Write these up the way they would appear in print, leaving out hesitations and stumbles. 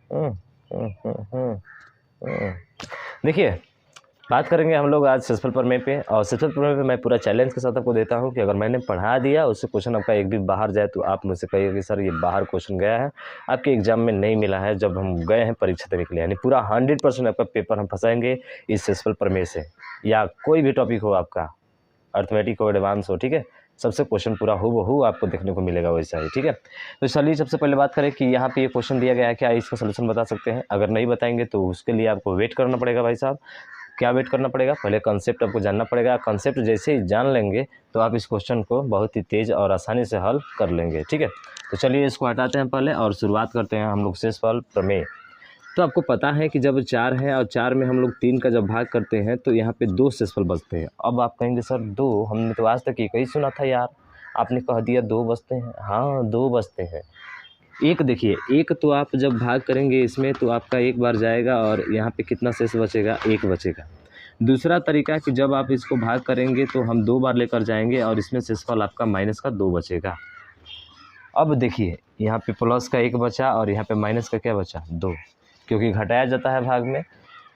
हम्म, हम्म, हम्म, हम्म, हम्म। देखिए, बात करेंगे हम लोग आज सेल्सफुल प्रमेय पे, और सेल्सफुल प्रमेय पे मैं पूरा चैलेंज के साथ आपको देता हूँ कि अगर मैंने पढ़ा दिया उससे क्वेश्चन आपका एक भी बाहर जाए तो आप मुझसे कहिए कि सर ये बाहर क्वेश्चन गया है, आपके एग्जाम में नहीं मिला है, जब हम गए हैं परीक्षा देने के लिए, यानी पूरा 100% आपका पेपर हम फंसाएंगे इस सेल्सफुल प्रमेय से, या कोई भी टॉपिक हो आपका, अर्थमेटिक हो, एडवांस हो, ठीक है, सबसे क्वेश्चन पूरा हूबहू आपको देखने को मिलेगा वैसा ही, ठीक है। तो चलिए सबसे पहले बात करें कि यहाँ पे ये क्वेश्चन दिया गया है, क्या इसका सोल्यूशन बता सकते हैं? अगर नहीं बताएंगे तो उसके लिए आपको वेट करना पड़ेगा भाई साहब। क्या वेट करना पड़ेगा? पहले कंसेप्ट आपको जानना पड़ेगा। कंसेप्ट जैसे ही जान लेंगे तो आप इस क्वेश्चन को बहुत ही तेज़ और आसानी से हल कर लेंगे, ठीक है। तो चलिए इसको हटाते हैं पहले और शुरुआत करते हैं हम लोग सेल्सफुल प्रमेय। तो आपको पता है कि जब 4 है और 4 में हम लोग 3 का जब भाग करते हैं तो यहाँ पे 2 सेल्सफुल बचते हैं। अब आप कहेंगे सर 2, हमने तो आज तक एक ही सुना था यार, आपने कह दिया 2 बचते हैं। हाँ 2 बचते हैं। एक देखिए, एक तो आप जब भाग करेंगे इसमें तो आपका एक बार जाएगा और यहाँ पे कितना शेष बचेगा? 1 बचेगा। दूसरा तरीका कि जब आप इसको भाग करेंगे तो हम 2 बार लेकर जाएंगे और इसमें शेषफल आपका माइनस का 2 बचेगा। अब देखिए, यहाँ पे प्लस का 1 बचा और यहाँ पे माइनस का क्या बचा? 2, क्योंकि घटाया जाता है भाग में।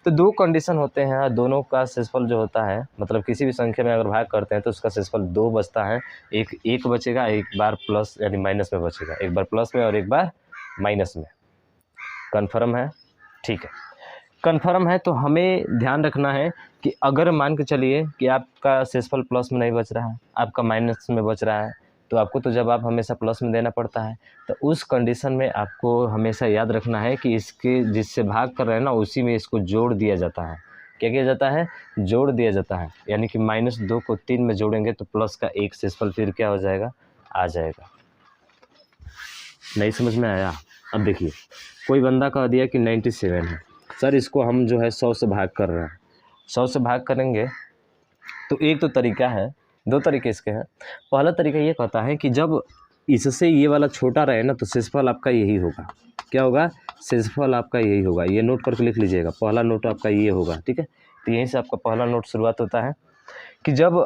तो 2 कंडीशन होते हैं, दोनों का शेषफल जो होता है, मतलब किसी भी संख्या में अगर भाग करते हैं तो उसका शेषफल 2 बचता है। एक बचेगा, एक बार प्लस यानी माइनस में बचेगा, एक बार प्लस में और एक बार माइनस में। कन्फर्म है? ठीक है, कन्फर्म है। तो हमें ध्यान रखना है कि अगर मान के चलिए कि आपका शेषफल प्लस में नहीं बच रहा है, आपका माइनस में बच रहा है, तो आपको तो जवाब हमेशा प्लस में देना पड़ता है। तो उस कंडीशन में आपको हमेशा याद रखना है कि इसके जिससे भाग कर रहे हैं ना उसी में इसको जोड़ दिया जाता है। क्या किया जाता है? जोड़ दिया जाता है। यानी कि -2 को 3 में जोड़ेंगे तो प्लस का 1 शेषफल फिर क्या हो जाएगा? आ जाएगा। नहीं समझ में आया? अब देखिए, कोई बंदा कह दिया कि 97 है, सर इसको हम जो है 100 से भाग कर रहे हैं। 100 से भाग करेंगे तो एक तो तरीका है, 2 तरीके इसके हैं। पहला तरीका ये कहता है कि जब इससे ये वाला छोटा रहे ना तो शेषफल आपका यही होगा। क्या होगा? शेषफल आपका यही होगा। ये नोट करके लिख लीजिएगा, पहला नोट आपका ये होगा, ठीक है। तो यहीं से आपका पहला नोट शुरुआत होता है कि जब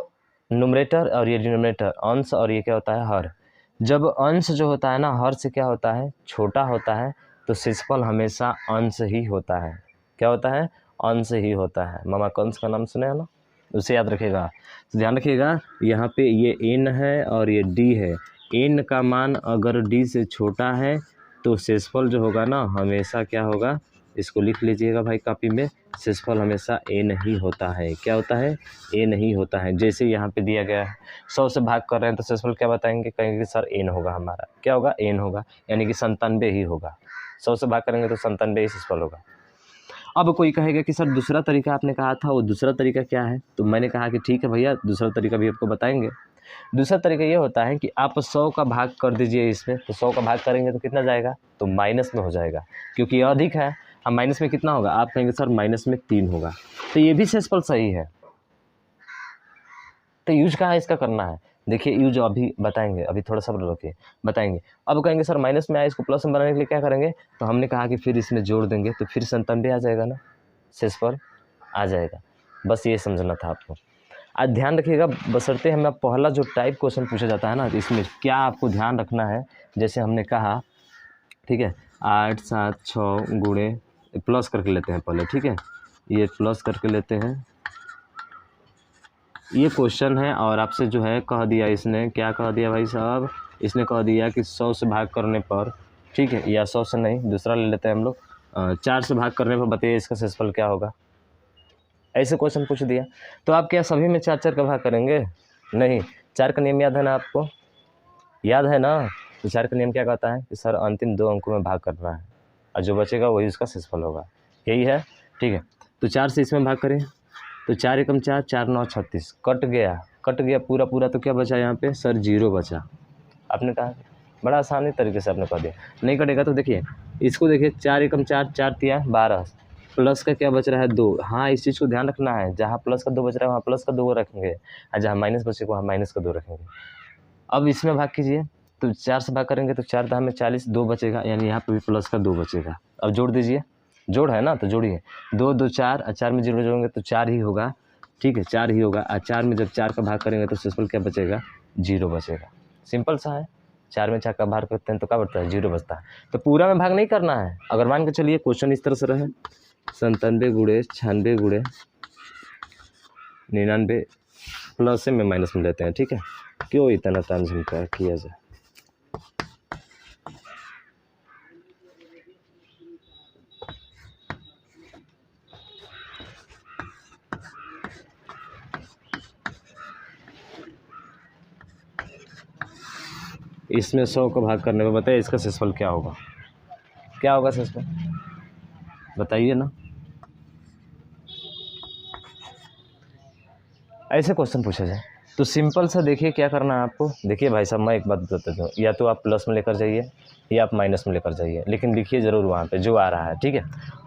न्यूमरेटर और ये डिनोमिनेटर, अंश और ये क्या होता है? हर। जब अंश जो होता है ना हर से क्या होता है? छोटा होता है, तो शेषफल हमेशा अंश ही होता है। क्या होता है? अंश ही होता है। मामा कंस का नाम सुने हैं ना, उसे याद रखिएगा। तो ध्यान रखिएगा, यहाँ पे ये n है और ये d है। n का मान अगर d से छोटा है तो शेषफल जो होगा ना हमेशा क्या होगा? इसको लिख लीजिएगा भाई कॉपी में, शेषफल हमेशा n ही होता है। क्या होता है? n ही होता है। जैसे यहाँ पे दिया गया है 100 से भाग कर रहे हैं तो शेषफल क्या बताएंगे? कहेंगे कि सर n होगा हमारा। क्या होगा? n होगा, यानी कि 97 ही होगा। 100 से भाग करेंगे तो 97 ही शेषफल होगा। अब कोई कहेगा कि सर दूसरा तरीका आपने कहा था, वो दूसरा तरीका क्या है? तो मैंने कहा कि ठीक है भैया, दूसरा तरीका भी आपको बताएंगे। दूसरा तरीका ये होता है कि आप 100 का भाग कर दीजिए इसमें, तो 100 का भाग करेंगे तो कितना जाएगा? तो माइनस में हो जाएगा, क्योंकि ये अधिक है। हम माइनस में कितना होगा? आप कहेंगे सर माइनस में 3 होगा। तो ये भी शेषफल सही है। तो यूज कहाँ इसका करना है? देखिए यूज अभी बताएंगे, अभी थोड़ा सब्र रखिए, बताएंगे। अब कहेंगे सर माइनस में आया, इसको प्लस में बनाने के लिए क्या करेंगे? तो हमने कहा कि फिर इसमें जोड़ देंगे तो फिर 97 आ जाएगा ना, शेषफल आ जाएगा। बस ये समझना था आपको। आज ध्यान रखिएगा, बशर्ते हमें पहला जो टाइप क्वेश्चन पूछा जाता है ना, तो इसमें क्या आपको ध्यान रखना है, जैसे हमने कहा, ठीक है, 8 7 6 गुणे, प्लस करके लेते हैं पहले, ठीक है, ये प्लस करके लेते हैं। ये क्वेश्चन है और आपसे जो है कह दिया इसने, क्या कह दिया भाई साहब? इसने कह दिया कि 100 से भाग करने पर, ठीक है, या 100 से नहीं, दूसरा ले लेते हैं हम लोग, 4 से भाग करने पर बताइए इसका शेषफल क्या होगा। ऐसे क्वेश्चन पूछ दिया तो आप क्या सभी में 4 का भाग करेंगे? नहीं। 4 का नियम याद है ना आपको? याद है ना? तो 4 का नियम क्या कहता है कि सर अंतिम 2 अंकों में भाग करना है और जो बचेगा वही उसका शेषफल होगा। यही है, ठीक है। तो 4 से इसमें भाग करें तो 4 एकम 4, 4 9 36, कट गया पूरा पूरा, तो क्या बचा यहाँ पे? सर 0 बचा। आपने कहा बड़ा आसानी तरीके से आपने कह दिया। नहीं कटेगा तो देखिए इसको, देखिए 4 एकम 4, 4 तिया 12, प्लस का क्या बच रहा है? 2। हाँ इस चीज़ को ध्यान रखना है, जहाँ प्लस का 2 बच रहा है वहाँ प्लस का 2 रखेंगे और जहाँ माइनस बचेगा वहाँ माइनस का 2 रखेंगे। अब इसमें भाग कीजिए तो 4 से भाग करेंगे तो 4 दाम में 40, 2 बचेगा, यानी यहाँ पे भी प्लस का 2 बचेगा। अब जोड़ दीजिए, जोड़ है ना तो जोड़िए, 2 2 4 और 4 में 0 जोड़ेंगे तो 4 ही होगा, ठीक है, 4 ही होगा। और 4 में जब 4 का भाग करेंगे तो शेषफल क्या बचेगा? 0 बचेगा। सिंपल सा है। 4 में 4 का भाग करते हैं तो क्या बढ़ता है, 0 बचता है। तो पूरा में भाग नहीं करना है। अगर मान के चलिए क्वेश्चन इस तरह से रहे 97 गुणे 96 गुणे 99 प्लस में माइनस में लेते हैं, ठीक है। क्यों इतना तानझन किया जाए। इसमें 100 को भाग करने में बताइए इसका शेषफल क्या होगा, क्या होगा शेषफल बताइए ना। ऐसे क्वेश्चन पूछा जाए तो सिंपल सा देखिए क्या करना है आपको। देखिए भाई साहब मैं एक बात बता देता हूँ, या तो आप प्लस में लेकर जाइए या आप माइनस में लेकर जाइए, लेकिन लिखिए ज़रूर वहाँ पे जो आ रहा है, ठीक है।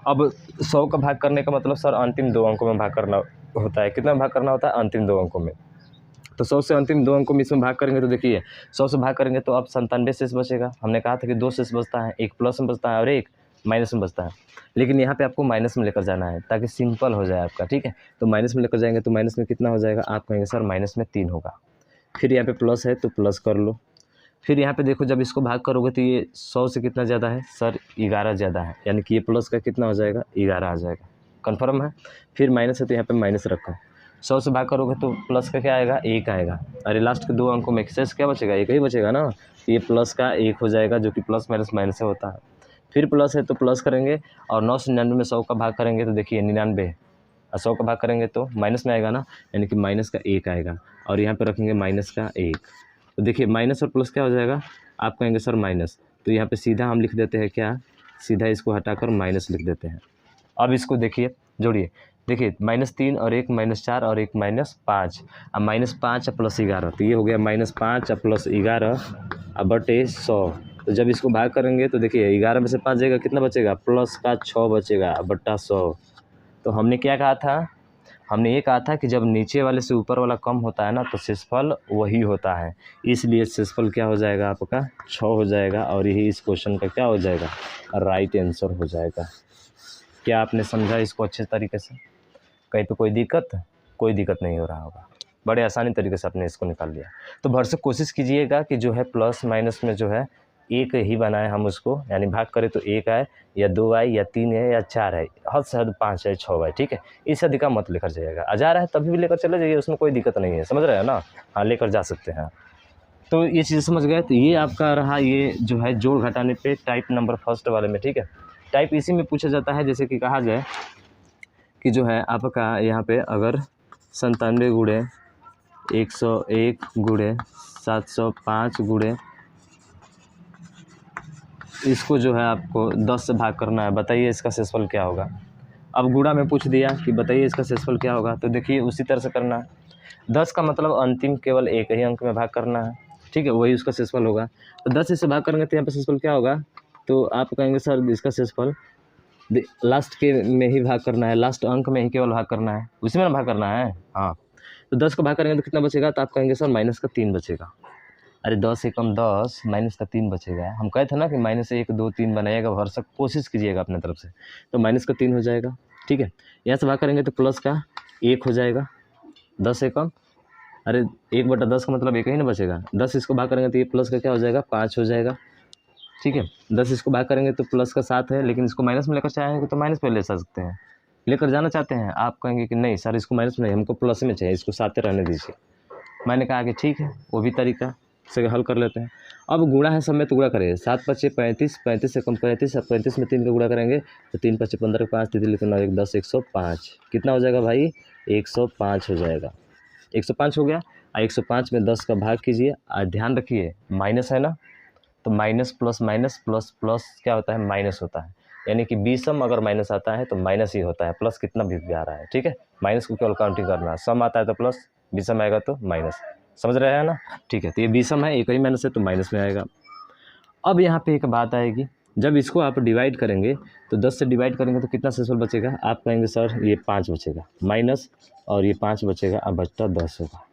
अब 100 का भाग करने का मतलब सर अंतिम 2 अंकों में भाग करना होता है। कितना भाग करना होता है, अंतिम 2 अंकों में। तो 100 से अंतिम 2 अंकों में इसमें भाग करेंगे तो देखिए 100 से भाग करेंगे तो अब 97 शेष बचेगा। हमने कहा था कि 2 शेष बचता है, एक प्लस में बचता है और एक माइनस में बचता है, लेकिन यहाँ पे आपको माइनस में लेकर जाना है ताकि सिंपल हो जाए आपका, ठीक है। तो माइनस में लेकर जाएंगे तो माइनस में कितना हो जाएगा, आप कहेंगे सर माइनस में 3 होगा। फिर यहाँ पे प्लस है तो प्लस कर लो। फिर यहाँ पे देखो जब इसको भाग करोगे तो ये 100 से कितना ज़्यादा है सर, 11 ज़्यादा है, यानी कि ये प्लस का कितना हो जाएगा, 11 आ जाएगा। कन्फर्म है। फिर माइनस है तो यहाँ पे माइनस रखो। 100 से भाग करोगे तो प्लस का क्या आएगा, 1 आएगा। अरे लास्ट के 2 अंकों में शेष क्या बचेगा, 1 ही बचेगा ना। ये प्लस का 1 हो जाएगा जो कि प्लस माइनस माइनस से होता है। फिर प्लस है तो प्लस करेंगे और 9 से 99 में 100 का भाग करेंगे तो देखिए 99 और 100 का भाग करेंगे तो माइनस में आएगा ना, यानी कि माइनस का 1 आएगा और यहाँ पे रखेंगे माइनस का 1। तो देखिए माइनस और प्लस क्या हो जाएगा, आप कहेंगे सर माइनस, तो यहाँ पे सीधा हम लिख देते हैं क्या, सीधा इसको हटाकर माइनस लिख देते हैं। अब इसको देखिए जोड़िए, देखिए -3 और 1 -4 और 1 -5, अब -5 प्लस 11, तो ये हो गया -5 प्लस 11 बटे 100। तो जब इसको भाग करेंगे तो देखिए 11 में से 5 जाएगा, कितना बचेगा, प्लस का 6 बचेगा बट्टा 100। तो हमने क्या कहा था, हमने ये कहा था कि जब नीचे वाले से ऊपर वाला कम होता है ना तो शेषफल वही होता है, इसलिए शेषफल क्या हो जाएगा आपका 6 हो जाएगा और यही इस क्वेश्चन का क्या हो जाएगा, राइट आंसर हो जाएगा। क्या आपने समझा इसको अच्छे तरीके से, कहीं पे कोई दिक्कत नहीं हो रहा होगा, बड़े आसानी तरीके से आपने इसको निकाल लिया। तो भरसक कोशिश कीजिएगा कि जो है प्लस माइनस में जो है 1 ही बनाए हम उसको, यानी भाग करें तो 1 आए या 2 आए या 3 है या 4 है, हद से हद 5 है 6 आए, ठीक है। इससे अधिक मत लेकर जाइएगा, आ जा रहा है तभी भी लेकर चले जाइए, उसमें कोई दिक्कत नहीं है, समझ रहे हैं ना। हाँ लेकर जा सकते हैं। तो ये चीज़ समझ गए। तो ये आपका रहा ये जो है जोड़ घटाने पे टाइप नंबर फर्स्ट वाले में, ठीक है। टाइप इसी में पूछा जाता है, जैसे कि कहा जाए कि जो है आपका यहाँ पे अगर 97 गुणे 101 गुणे 705 गुणे, इसको जो है आपको 10 से भाग करना है, बताइए इसका शेषफल क्या होगा। अब गुणा में पूछ दिया कि बताइए इसका शेषफल क्या होगा, तो देखिए उसी तरह से करना है। 10 का मतलब अंतिम केवल 1 ही अंक में भाग करना है, ठीक है, वही उसका शेषफल होगा। तो 10 से भाग करेंगे तो यहाँ पे शेषफल क्या होगा, तो आप कहेंगे सर इसका शेषफल लास्ट के में ही भाग करना है, लास्ट अंक में ही केवल भाग करना है, उसी में भाग करना है। हाँ तो 10 को भाग करेंगे तो कितना बचेगा, तो आप कहेंगे सर माइनस का 3 बचेगा। अरे 10 एकम 10 माइनस का 3 बचेगा। हम कहते हैं ना कि -1 2 3 बनाइएगा, भरसक कोशिश कीजिएगा अपने तरफ से, तो माइनस का 3 हो जाएगा, ठीक है। यहाँ से भाग करेंगे तो प्लस का 1 हो जाएगा, 10 एकम, अरे 1/10 का मतलब 1 ही ना बचेगा। 10 इसको भाग करेंगे तो ये प्लस का क्या हो जाएगा, 5 हो जाएगा, ठीक है। 10 इसको भाग करेंगे तो प्लस का 7 है, लेकिन इसको माइनस में लेकर चाहेंगे तो माइनस पे ले सकते हैं, लेकर जाना चाहते हैं। आप कहेंगे कि नहीं सर इसको माइनस में नहीं, हमको प्लस में चाहिए, इसको 7 रहने दीजिए। मैंने कहा कि ठीक है, वो भी तरीका से हल कर लेते हैं। अब गुणा है, सब में तो गुणा करें, 7 5 35, 35 से कम 35, अब 35 में 3 का गुणा करेंगे तो 3 5 15, 5 3 लिखना 1 10 105, कितना हो जाएगा भाई, 105 हो जाएगा। 105 हो गया। 105 में 10 का भाग कीजिए, ध्यान रखिए माइनस है ना, तो minus plus minus plus plus क्या होता है, माइनस होता है, यानी कि बीसम अगर माइनस आता है तो माइनस ही होता है, प्लस कितना भी आ रहा है, ठीक है। माइनस को केवल काउंटिंग करना है, सम आता है तो प्लस, बीसम आएगा तो माइनस, समझ रहे हैं ना, ठीक है। तो ये बीसम है, एक ही माइनस है तो माइनस में आएगा। अब यहाँ पे एक बात आएगी, जब इसको आप डिवाइड करेंगे तो 10 से डिवाइड करेंगे तो कितना शेषफल बचेगा, आप कहेंगे सर ये 5 बचेगा, माइनस और ये 5 बचेगा, अब बचता 10 होगा।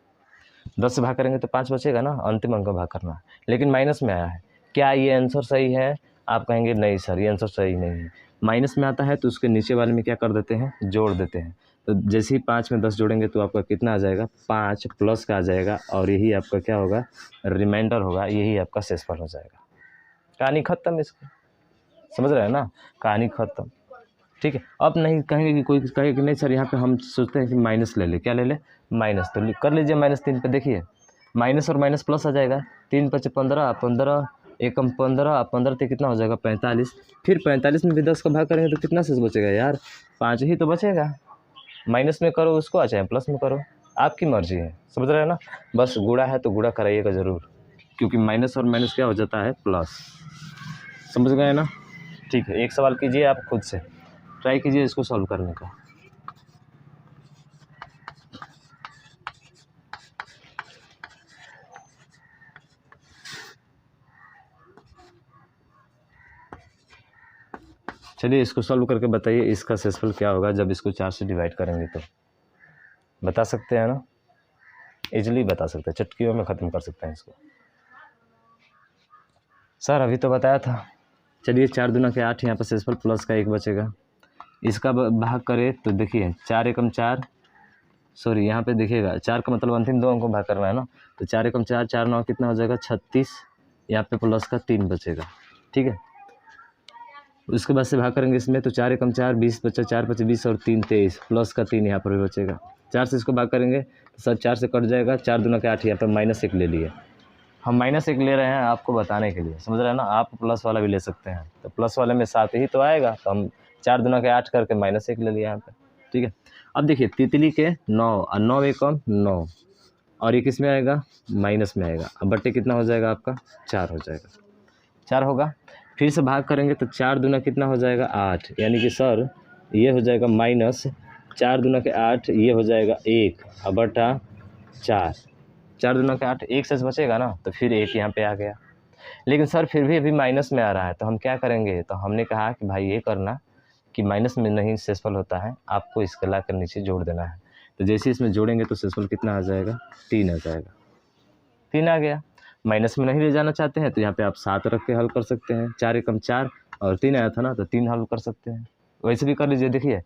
10 से भाग करेंगे तो 5 बचेगा ना, अंतिम अंक भाग करना है, लेकिन माइनस में आया है। क्या ये आंसर सही है, आप कहेंगे नहीं सर ये आंसर सही नहीं है। माइनस में आता है तो उसके नीचे वाले में क्या कर देते हैं, जोड़ देते हैं। तो जैसे ही 5 में 10 जोड़ेंगे तो आपका कितना आ जाएगा, 5 प्लस का आ जाएगा, और यही आपका क्या होगा, रिमाइंडर होगा, यही आपका शेषफल हो जाएगा। कहानी खत्म इसकी, समझ रहे हैं ना, कहानी खत्म। ठीक है, अब नहीं कहेंगे कि कोई कहे कि नहीं सर यहाँ पे हम सोचते हैं कि माइनस ले ले, क्या ले ले, माइनस। तो कर लीजिए -3 पे, देखिए माइनस और माइनस प्लस आ जाएगा, 3 × 5 = 15, 15 एकम 15, 15 तो कितना हो जाएगा 45। फिर 45 में भी 10 का भाग करेंगे तो कितना शेष बचेगा यार, 5 ही तो बचेगा। माइनस में करो उसको, आ चाहे प्लस में करो, आपकी मर्जी है, समझ रहे हैं ना। बस गुणा है तो गुणा कराइएगा ज़रूर, क्योंकि माइनस और माइनस क्या हो जाता है, प्लस। समझ गए ना। ठीक है, एक सवाल कीजिए आप खुद से, ट्राई कीजिए इसको सॉल्व करने का। चलिए इसको सॉल्व करके बताइए इसका शेषफल क्या होगा जब इसको 4 से डिवाइड करेंगे। तो बता सकते हैं ना, इजीली बता सकते हैं, चुटकियों में ख़त्म कर सकते हैं इसको। सर अभी तो बताया था। चलिए 4 दूना के 8, यहाँ पर शेषफल प्लस का 1 बचेगा। इसका भाग करें तो देखिए 4 एकम 4, सॉरी यहाँ पे देखिएगा 4 का मतलब अंतिम 2 अंक को भाग करना है ना, तो 4 एकम 4, 4 9 कितना हो जाएगा 36, यहाँ पे प्लस का 3 बचेगा। ठीक है, उसके बाद से भाग करेंगे इसमें तो 4 एकम 4, 20 बचा, 4 × 5 = 20 और 3 = 23, प्लस का 3 यहाँ पर भी बचेगा। 4 से इसको भाग करेंगे तो सर 4 से कट जाएगा, 4 दूना के 8, यहाँ पर -1 ले लिए। हम -1 ले रहे हैं आपको बताने के लिए, समझ रहे हैं ना। आप प्लस वाला भी ले सकते हैं, तो प्लस वाले में 7 ही तो आएगा, तो हम 4 दूना के 8 करके -1 ले लिया यहाँ पे। ठीक है, अब देखिए तितली के 9 और 9 एकम 9, और ये किस में आएगा, माइनस में आएगा। अब बट्टे कितना हो जाएगा आपका, 4 हो जाएगा, 4 होगा। फिर से भाग करेंगे तो 4 दूना कितना हो जाएगा 8, यानी कि सर ये हो जाएगा -4 दूना के 8, ये हो जाएगा 1 और बटा 4, 4 दूना के 8, 1 शेष बचेगा ना, तो फिर 1 यहाँ पे आ गया। लेकिन सर फिर भी अभी माइनस में आ रहा है, तो हम क्या करेंगे, तो हमने कहा कि भाई ये करना कि माइनस में नहीं शेषफल होता है, आपको इसके ला कर नीचे जोड़ देना है। तो जैसे इसमें जोड़ेंगे तो शेषफल कितना आ जाएगा, 3 आ जाएगा, 3 आ गया। माइनस में नहीं ले जाना चाहते हैं तो यहाँ पे आप 7 रख के हल कर सकते हैं, 4 एकम 4 और 3 आया था ना, तो 3 हल कर सकते हैं। वैसे भी कर लीजिए, देखिए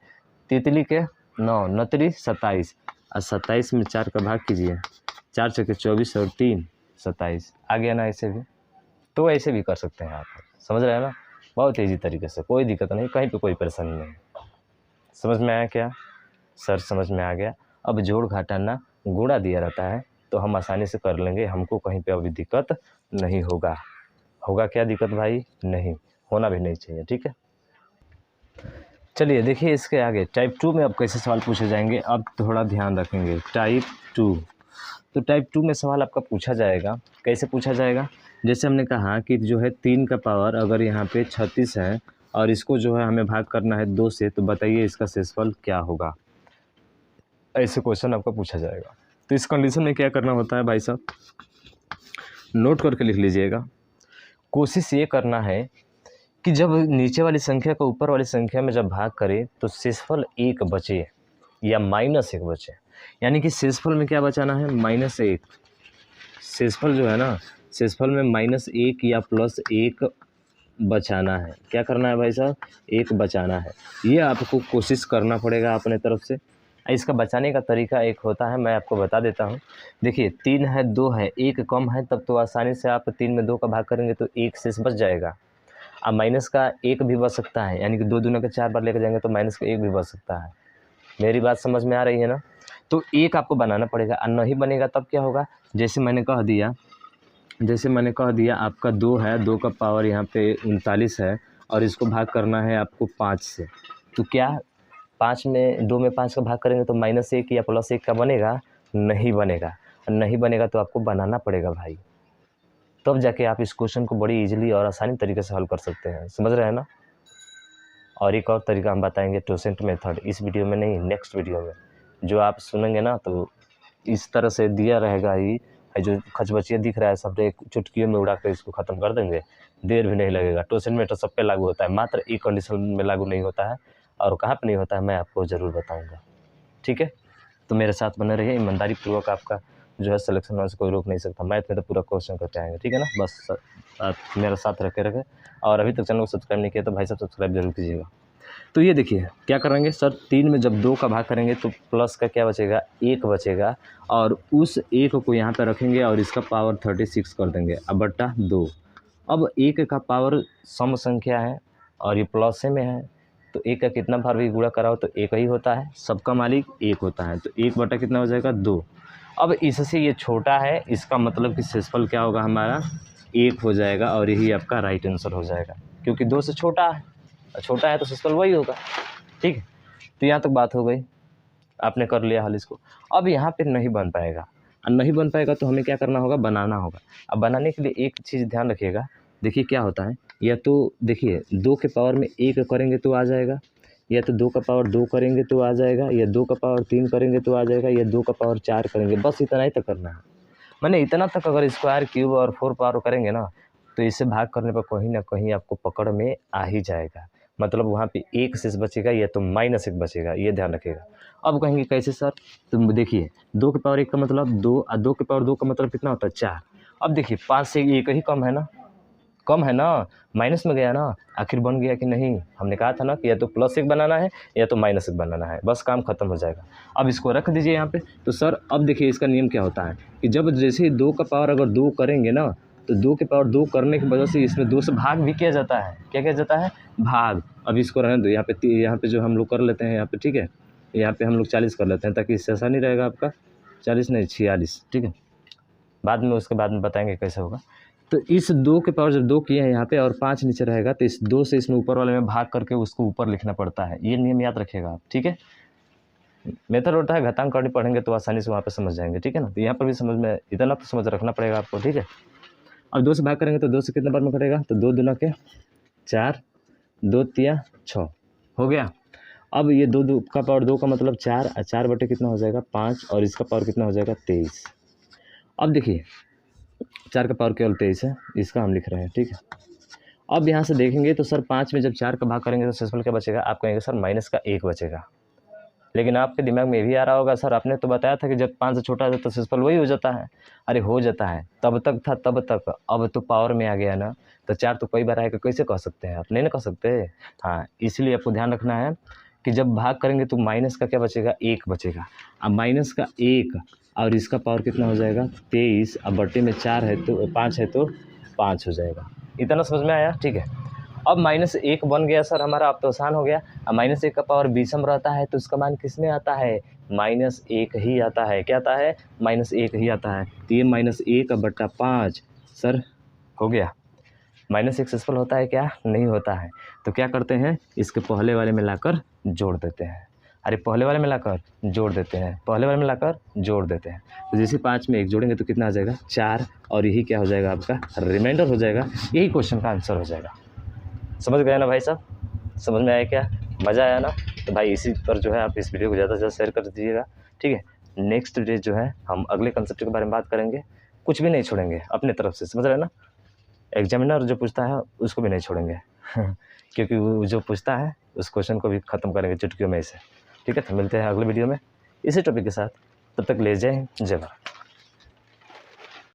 तितली के 9, 9 × 3 = 27, और 27 में 4 का भाग कीजिए, 4 × 6 = 24 और 3 = 27, आ गया ना। ऐसे भी तो ऐसे भी कर सकते हैं आप, समझ रहे हैं ना, बहुत ईजी तरीके से, कोई दिक्कत नहीं, कहीं पे कोई परेशानी नहीं। समझ में आया क्या सर, समझ में आ गया। अब जोड़ घटाना गुणा दिया रहता है तो हम आसानी से कर लेंगे, हमको कहीं पे अभी दिक्कत नहीं होगा। होगा क्या दिक्कत भाई, नहीं, होना भी नहीं चाहिए। ठीक है, चलिए देखिए इसके आगे टाइप 2 में अब कैसे सवाल पूछे जाएंगे, अब थोड़ा ध्यान रखेंगे। टाइप 2, तो टाइप 2 में सवाल आपका पूछा जाएगा, कैसे पूछा जाएगा, जैसे हमने कहा कि जो है 3 का पावर अगर यहाँ पे 36 है और इसको जो है हमें भाग करना है 2 से, तो बताइए इसका शेषफल क्या होगा। ऐसे क्वेश्चन आपका पूछा जाएगा। तो इस कंडीशन में क्या करना होता है भाई साहब, नोट करके लिख लीजिएगा। कोशिश ये करना है कि जब नीचे वाली संख्या को ऊपर वाली संख्या में जब भाग करें तो शेषफल 1 बचे या -1 बचे, यानी कि शेषफल में क्या बचाना है, -1। शेषफल जो है ना, शेषफल में -1 या +1 बचाना है। क्या करना है भाई साहब, 1 बचाना है। ये आपको कोशिश करना पड़ेगा अपने तरफ से। इसका बचाने का तरीका एक होता है, मैं आपको बता देता हूँ। देखिए 3 है, 2 है, 1 कम है, तब तो आसानी से आप 3 में 2 का भाग करेंगे तो 1 शेष बच जाएगा। अब माइनस का 1 भी बच सकता है, यानी कि 2 दूना के 4 बार लेकर जाएंगे तो माइनस का 1 भी बच सकता है। मेरी बात समझ में आ रही है ना। तो 1 आपको बनाना पड़ेगा, और नहीं बनेगा तब क्या होगा, जैसे मैंने कह दिया आपका 2 है, 2 का पावर यहाँ पे 39 है और इसको भाग करना है आपको 5 से। तो क्या 5 में 2 में 5 का भाग करेंगे तो -1 या +1 का बनेगा, नहीं बनेगा। नहीं बनेगा तो आपको बनाना पड़ेगा भाई, तब जाके आप इस क्वेश्चन को बड़ी इजीली और आसानी तरीके से हल कर सकते हैं, समझ रहे हैं ना। और एक और तरीका हम बताएंगे टोसेंट मेथड, इस वीडियो में नहीं, नेक्स्ट वीडियो में जो आप सुनेंगे ना, तो इस तरह से दिया रहेगा ही, जो खचबचिया दिख रहा है सब एक चुटकियों में उड़ा कर इसको ख़त्म कर देंगे, देर भी नहीं लगेगा। टोसेंट मेथड सब पे लागू होता है, मात्र एक कंडीशन में लागू नहीं होता है, और कहाँ पे नहीं होता है मैं आपको ज़रूर बताऊँगा। ठीक है, तो मेरे साथ बने रहिए, ईमानदारी पूर्वक आपका जो है सिलेक्शन होने से कोई रोक नहीं सकता। मैथ में तो पूरा क्वेश्चन करते आएंगे, ठीक है ना। बस आप मेरा साथ रखे और अभी तक चैनल को सब्सक्राइब नहीं किया तो भाई साहब सब्सक्राइब जरूर कीजिएगा। तो ये देखिए क्या करेंगे सर, 3 में जब 2 का भाग करेंगे तो प्लस का क्या बचेगा, 1 बचेगा और उस 1 को यहाँ पे रखेंगे और इसका पावर 36 कर देंगे अब बट्टा 2। अब 1 का पावर सम संख्या है और ये प्लस में है तो 1 का कितना बार भी गुणा कराओ तो 1 ही होता है, सबका मालिक 1 होता है तो 1 बटा कितना हो जाएगा 2। अब इससे ये छोटा है, इसका मतलब कि शेषफल क्या होगा हमारा 1 हो जाएगा और यही आपका राइट आंसर हो जाएगा, क्योंकि 2 से छोटा है तो शेषफल वही होगा, ठीक है। तो यहाँ तक बात हो गई, आपने कर लिया हल इसको। अब यहाँ पे नहीं बन पाएगा और नहीं बन पाएगा तो हमें क्या करना होगा, बनाना होगा। अब बनाने के लिए एक चीज़ ध्यान रखिएगा, देखिए क्या होता है, या तो देखिए 2 के पावर में 1 करेंगे तो आ जाएगा, या तो 2 का पावर 2 करेंगे तो आ जाएगा, या 2 का पावर 3 करेंगे तो आ जाएगा, या 2 का पावर 4 करेंगे, बस इतना ही तक करना है। मैंने इतना तक अगर स्क्वायर क्यूब और 4 पावर करेंगे ना तो इसे भाग करने पर कहीं ना कहीं आपको पकड़ में आ ही जाएगा, मतलब वहाँ पे 1 शेष बचेगा या तो -1 बचेगा, ये ध्यान रखिएगा। अब कहेंगे कैसे सर, तो देखिए 2 के पावर 1 का मतलब 2 और 2 के पावर 2 का मतलब कितना होता है 4। अब देखिए 5 से 1 ही कम है ना, माइनस में गया ना, आखिर बन गया कि नहीं। हमने कहा था ना कि या तो +1 बनाना है या तो -1 बनाना है, बस काम खत्म हो जाएगा। अब इसको रख दीजिए यहाँ पे। तो सर अब देखिए इसका नियम क्या होता है कि जब जैसे ही 2 का पावर अगर 2 करेंगे ना तो 2 के पावर 2 करने की वजह से इसमें 2 से भाग भी किया जाता है। क्या किया जाता है, भाग। अब इसको रहने दो, यहाँ पे जो हम लोग कर लेते हैं यहाँ पे, ठीक है, यहाँ पे हम लोग 40 कर लेते हैं ताकि इससे आसानी रहेगा आपका, 40 नहीं 46, ठीक है। बाद में उसके बाद में बताएंगे कैसे होगा। तो इस 2 के पावर जब 2 किए हैं यहाँ पे और 5 नीचे रहेगा तो इस 2 से इसमें ऊपर वाले में भाग करके उसको ऊपर लिखना पड़ता है, ये नियम याद रखिएगा आप, ठीक है। मेथड होता है घातांक कड़ी पढ़ेंगे तो आसानी से वहाँ पे समझ जाएंगे, ठीक है ना। तो यहाँ पर भी समझ में इतना तो समझ रखना पड़ेगा आपको, ठीक है। अब 2 से भाग करेंगे तो 2 से कितने बार में करेगा, तो 2 दूना के 4, 2 तिया 6 हो गया। अब ये 2 का पावर 2 का मतलब 4 और 4 बटे कितना हो जाएगा 5 और इसका पावर कितना हो जाएगा 23। अब देखिए 4 का पावर केवल 23 है, इसका हम लिख रहे हैं, ठीक है। अब यहाँ से देखेंगे तो सर 5 में जब 4 का भाग करेंगे तो शेषफल क्या बचेगा, आप कहेंगे सर -1 बचेगा। लेकिन आपके दिमाग में ये भी आ रहा होगा सर आपने तो बताया था कि जब 5 से छोटा है तो शेषफल वही हो जाता है। अरे हो जाता है, तब तक था तब तक, अब तो पावर में आ गया ना, तो 4 तो कई बार आएगा, कैसे कह सकते हैं आप, नहीं ना कह सकते। हाँ, इसलिए आपको ध्यान रखना है कि जब भाग करेंगे तो माइनस का क्या बचेगा, 1 बचेगा। अब माइनस का 1 और इसका पावर कितना हो जाएगा 23, अब बट्टे में 4 है तो 5 है तो 5 हो जाएगा। इतना समझ में आया, ठीक है। अब -1 बन गया सर हमारा, अब तो आसान हो गया। अब -1 का पावर विषम रहता है तो उसका मान किस में आता है, -1 ही आता है। क्या आता है, -1 ही आता है। तो ये -1 बट्टा 5 सर हो गया। -1 शेषफल होता है क्या, नहीं होता है। तो क्या करते हैं, इसके पहले वाले में लाकर जोड़ देते हैं। अरे पहले वाले में लाकर जोड़ देते हैं, पहले वाले में लाकर जोड़ देते हैं। तो जैसे 5 में 1 जोड़ेंगे तो कितना आ जाएगा 4 और यही क्या हो जाएगा आपका रिमाइंडर हो जाएगा, यही क्वेश्चन का आंसर हो जाएगा। समझ गए ना भाई साहब, समझ में आया क्या, मज़ा आया ना। तो भाई इसी पर जो है आप इस वीडियो को ज़्यादा से ज़्यादा शेयर कर दीजिएगा, ठीक है। नेक्स्ट डे जो है हम अगले कंसेप्ट के बारे में बात करेंगे, कुछ भी नहीं छोड़ेंगे अपने तरफ से, समझ रहे हैं ना। एग्जामिनर जो पूछता है उसको भी नहीं छोड़ेंगे क्योंकि वो जो पूछता है उस क्वेश्चन को भी ख़त्म करेंगे चुटकियों में इसे, ठीक है। तो मिलते हैं अगले वीडियो में इसी टॉपिक के साथ, तब तक ले जाए जय भारत।